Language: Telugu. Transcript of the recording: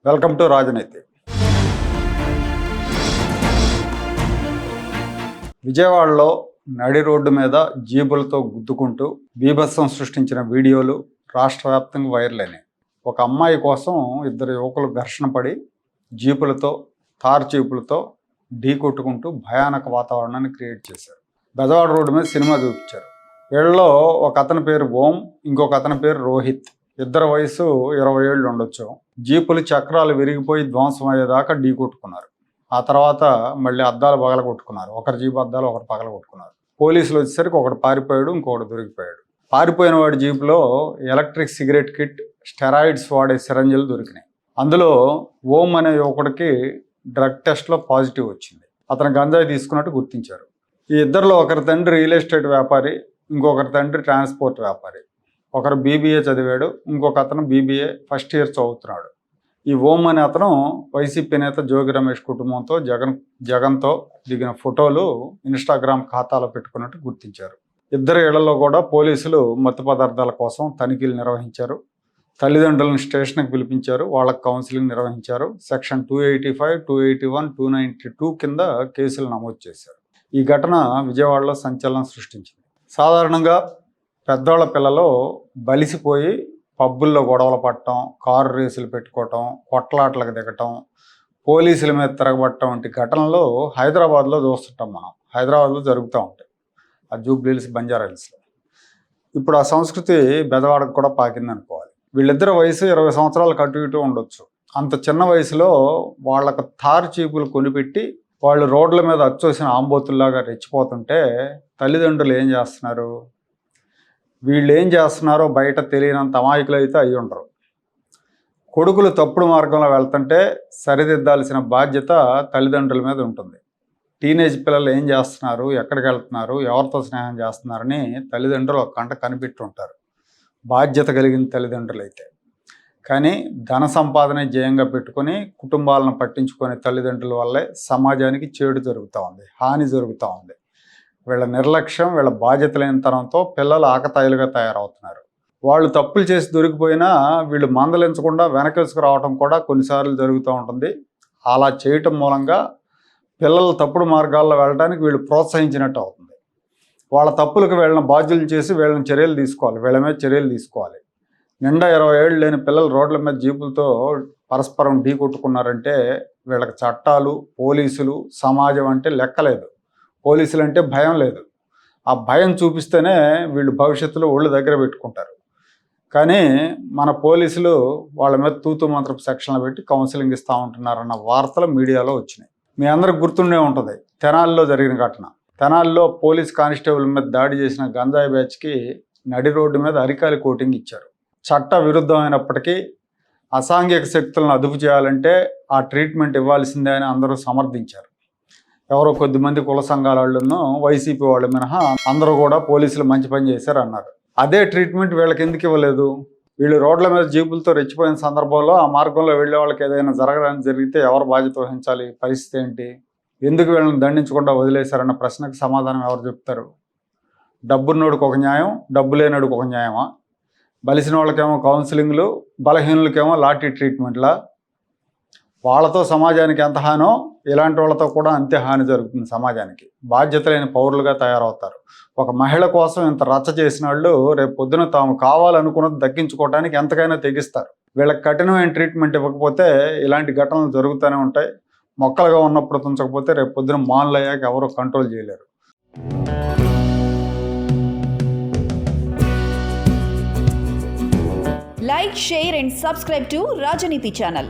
వెల్కమ్ టు రాజనీతి. విజయవాడలో నడి రోడ్డు మీద జీబులతో గుద్దుకుంటూ బీభత్సం సృష్టించిన వీడియోలు రాష్ట్ర వ్యాప్తంగా వైరల్ అయినాయి. ఒక అమ్మాయి కోసం ఇద్దరు యువకులు ఘర్షణ పడి తార్ జీపులతో ఢీ కొట్టుకుంటూ భయానక వాతావరణాన్ని క్రియేట్ చేశారు. బెజవాడ రోడ్డు మీద సినిమా చూపించారు. వీళ్ళలో ఒక అతని పేరు ఓం, ఇంకొక అతని పేరు రోహిత్. ఇద్దరు వయసు 20 ఏళ్ళు ఉండొచ్చు. జీపులు చక్రాలు విరిగిపోయి ధ్వంసం అయ్యేదాకా ఢీ కొట్టుకున్నారు. ఆ తర్వాత మళ్ళీ అద్దాలు పగలగొట్టుకున్నారు. ఒకరి జీపు అద్దాలు ఒకటి పగలగొట్టుకున్నారు. పోలీసులు వచ్చేసరికి ఒకటి పారిపోయాడు, ఇంకొకటి దొరికిపోయాడు. పారిపోయిన వాడి జీపులో ఎలక్ట్రిక్ సిగరెట్ కిట్, స్టెరాయిడ్స్ వాడే సిరంజిలు దొరికినాయి. అందులో ఓం అనే యువకుడికి డ్రగ్ టెస్ట్లో పాజిటివ్ వచ్చింది. అతను గంజాయి తీసుకున్నట్టు గుర్తించారు. ఈ ఇద్దరిలో ఒకరి తండ్రి రియల్ ఎస్టేట్ వ్యాపారి, ఇంకొకరి తండ్రి ట్రాన్స్పోర్ట్ వ్యాపారి. ఒకరు BBA చదివాడు, ఇంకొక అతను BBA ఫస్ట్ ఇయర్ చదువుతున్నాడు. ఈ ఓం అనే అతను వైసీపీ నేత జోగి రమేష్ కుటుంబంతో జగన్తో దిగిన ఫోటోలు ఇన్స్టాగ్రామ్ ఖాతాలో పెట్టుకున్నట్టు గుర్తించారు. ఇద్దరు ఇళ్లలో కూడా పోలీసులు మత్తు పదార్థాల కోసం తనిఖీలు నిర్వహించారు. తల్లిదండ్రులను స్టేషన్కి పిలిపించారు, వాళ్ళకు కౌన్సిలింగ్ నిర్వహించారు. సెక్షన్ 285, 281, 292 కింద కేసులు నమోదు చేశారు. ఈ ఘటన విజయవాడలో సంచలనం సృష్టించింది. సాధారణంగా పెద్దవాళ్ళ పిల్లలు బలిసిపోయి పబ్బుల్లో గొడవలు పడటం, కారు రేసులు పెట్టుకోవటం, కొట్లాటలకు దిగటం, పోలీసుల మీద తిరగబట్టడం వంటి ఘటనలు హైదరాబాద్లో చూస్తుంటాం మనం. హైదరాబాద్లో జరుగుతూ ఉంటాయి, ఆ జూబ్లీహిల్స్, బంజారాహిల్స్లో. ఇప్పుడు ఆ సంస్కృతి బెజవాడకు కూడా పాకిందనుకోవాలి. వీళ్ళిద్దరి వయసు 20 సంవత్సరాలు అటు ఇటు ఉండొచ్చు. అంత చిన్న వయసులో వాళ్ళకు తారు చీపులు కొనిపెట్టి వాళ్ళు రోడ్ల మీద అచ్చోసిన ఆంబోతుల్లాగా రెచ్చిపోతుంటే తల్లిదండ్రులు ఏం చేస్తున్నారు? వీళ్ళు ఏం చేస్తున్నారో బయట తెలియనంత అమాయకులు అయితే అయి ఉండరు. కొడుకులు తప్పుడు మార్గంలో వెళ్తుంటే సరిదిద్దాల్సిన బాధ్యత తల్లిదండ్రుల మీద ఉంటుంది. టీనేజ్ పిల్లలు ఏం చేస్తున్నారు, ఎక్కడికి వెళ్తున్నారు, ఎవరితో స్నేహం చేస్తున్నారని తల్లిదండ్రులు ఒక కంట కనిపెట్టుంటారు, బాధ్యత కలిగిన తల్లిదండ్రులు అయితే. కానీ ధన సంపాదన జయంగా పెట్టుకొని కుటుంబాలను పట్టించుకునే తల్లిదండ్రుల వల్లే సమాజానికి చేడు జరుగుతూ ఉంది, హాని జరుగుతూ ఉంది. వీళ్ళ నిర్లక్ష్యం, వీళ్ళ బాధ్యత లేనితనంతో పిల్లలు ఆకతాయిలుగా తయారవుతున్నారు. వాళ్ళు తప్పులు చేసి దొరికిపోయినా వీళ్ళు మందలించకుండా వెనకేసుకు రావడం కూడా కొన్నిసార్లు జరుగుతూ ఉంటుంది. అలా చేయటం మూలంగా పిల్లలు తప్పుడు మార్గాల్లో వెళ్ళడానికి వీళ్ళు ప్రోత్సహించినట్టు అవుతుంది. వాళ్ళ తప్పులకు వీళ్ళని బాధ్యులు చేసి వీళ్ళని వీళ్ళ మీద చర్యలు తీసుకోవాలి. నిండా 20 ఏళ్ళు లేని పిల్లలు రోడ్ల మీద జీపులతో పరస్పరం ఢీ కొట్టుకున్నారంటే వీళ్ళకి చట్టాలు, పోలీసులు, సమాజం అంటే లెక్కలేదు. పోలీసులు అంటే భయం లేదు. ఆ భయం చూపిస్తేనే వీళ్ళు భవిష్యత్తులో ఒళ్ళు దగ్గర పెట్టుకుంటారు. కానీ మన పోలీసులు వాళ్ళ మీద తూతు మంత్రపు సెక్షన్లు పెట్టి కౌన్సిలింగ్ ఇస్తూ ఉంటున్నారన్న వార్తలు మీడియాలో వచ్చినాయి. మీ అందరికి గుర్తుండే ఉంటుంది తెనాలిలో జరిగిన ఘటన. తెనాలిలో పోలీస్ కానిస్టేబుల్ మీద దాడి చేసిన గంజాయి బ్యాచ్కి నడి రోడ్డు మీద అరికాలి కోటింగ్ ఇచ్చారు. చట్ట విరుద్ధమైనప్పటికీ అసాంఘిక శక్తులను అదుపు చేయాలంటే ఆ ట్రీట్మెంట్ ఇవ్వాల్సిందే అని అందరూ సమర్థించారు. ఎవరో కొద్దిమంది కుల సంఘాల వాళ్ళను, వైసీపీ వాళ్ళు మినహా అందరూ కూడా పోలీసులు మంచి పని చేశారు అన్నారు. అదే ట్రీట్మెంట్ వీళ్ళకి ఎందుకు ఇవ్వలేదు? వీళ్ళు రోడ్ల మీద జీపులతో రెచ్చిపోయిన సందర్భంలో ఆ మార్గంలో వెళ్ళే వాళ్ళకి ఏదైనా జరిగితే ఎవరు బాధ్యత వహించాలి? పరిస్థితి ఏంటి? ఎందుకు వీళ్ళని దండించకుండా వదిలేశారన్న ప్రశ్నకు సమాధానం ఎవరు చెప్తారు? డబ్బున్నోడికి ఒక న్యాయం, డబ్బు లేనోడికి ఒక న్యాయమా? బలిసిన వాళ్ళకేమో కౌన్సిలింగ్లు, బలహీనులకేమో లాఠీ ట్రీట్మెంట్లా? వాళ్ళతో సమాజానికి ఎంత హానో ఇలాంటి వాళ్ళతో కూడా అంతే హాని జరుగుతుంది సమాజానికి. బాధ్యత లేని పౌరులుగా తయారవుతారు. ఒక మహిళ కోసం ఇంత రచ్చ చేసిన వాళ్ళు రేపు పొద్దున తాము కావాలనుకున్నది దక్కించుకోవడానికి ఎంతకైనా తెగిస్తారు. వీళ్ళకి కఠినమైన ట్రీట్మెంట్ ఇవ్వకపోతే ఇలాంటి ఘటనలు జరుగుతూనే ఉంటాయి. మొక్కలుగా ఉన్నప్పుడు తుంచకపోతే రేపు పొద్దున మానులు అయ్యాక ఎవరు కంట్రోల్ చేయలేరు. Like, share and subscribe to Rajaniti channel.